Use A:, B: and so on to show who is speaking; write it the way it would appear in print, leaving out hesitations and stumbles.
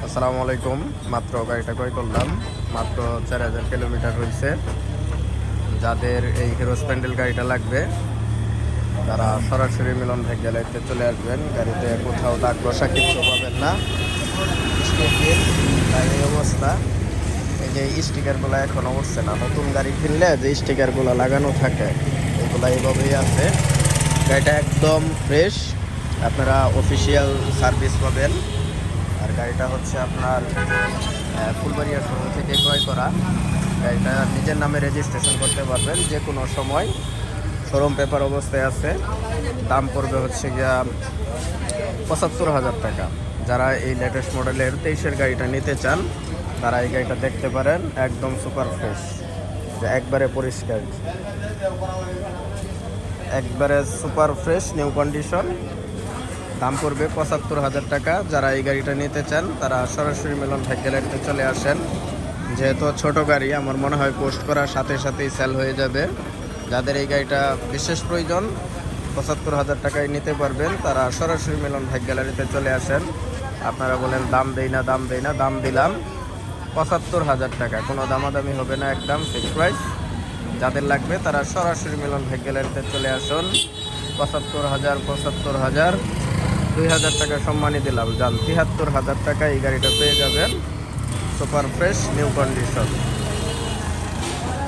A: আসসালামু আলাইকুম। মাত্র গাড়িটা ক্রয় করলাম, মাত্র 4000 কিলোমিটার হয়েছে। যাদের এই হিরো স্প্যান্ডেল গাড়িটা লাগবে তারা সরাসরি মিলন ভাই গ্যালারিতে চলে আসবেন। গাড়িতে কোথাও দাগ বসা কিছু পাবেন না। স্টিকের এই অবস্থা, এই যে স্টিকারগুলো এখনও উঠছে না। নতুন গাড়ি কিনলে যে স্টিকারগুলো লাগানো থাকে এগুলো এইভাবেই আছে। গাড়িটা একদম ফ্রেশ, আপনারা অফিসিয়াল সার্ভিস পাবেন। আর গাড়িটা হচ্ছে আপনার ফুলবাড়িয়া শোরুম থেকে ক্রয় করা। গাড়িটা নিজের নামে রেজিস্ট্রেশন করতে পারবেন যে কোনো সময়। শোরুম পেপার অবস্থায় আছে। দাম পড়বে হচ্ছে গিয়া 75,000 টাকা। যারা এই লেটেস্ট মডেলের 23-এর গাড়িটা নিতে চান তারা এই গাড়িটা দেখতে পারেন। একদম সুপার ফ্রেশ, একবারে পরিষ্কার, একবারে সুপার ফ্রেশ, নিউ কন্ডিশন। দাম পড়বে 75,000 টাকা। যারা এই গাড়িটা নিতে চান তারা সরাসরি মিলন ভাই গ্যালারিতে চলে আসেন। যেহেতু ছোট গাড়ি, আমার মনে হয় পোস্ট করার সাথে সাথেই সেল হয়ে যাবে। যাদের এই গাড়িটা বিশেষ প্রয়োজন 75,000 টাকায় নিতে পারবেন, তারা সরাসরি মিলন ভাই গ্যালারিতে চলে আসেন। আপনারা বলেন দাম দেই না, দাম দেই না, দাম দিলাম 75,000 টাকা। কোনো দামাদামি হবে না, একদম ফিক্সড প্রাইস। যাদের লাগবে তারা সরাসরি মিলন ভাই গ্যালারিতে চলে আসুন। 75,000, 75,000, 2,000 টাকা সম্মানী দিলাম। যান 73,000 টাকা এই গাড়িটা পেয়ে যাবেন, সুপার ফ্রেশ, নিউ কন্ডিশন।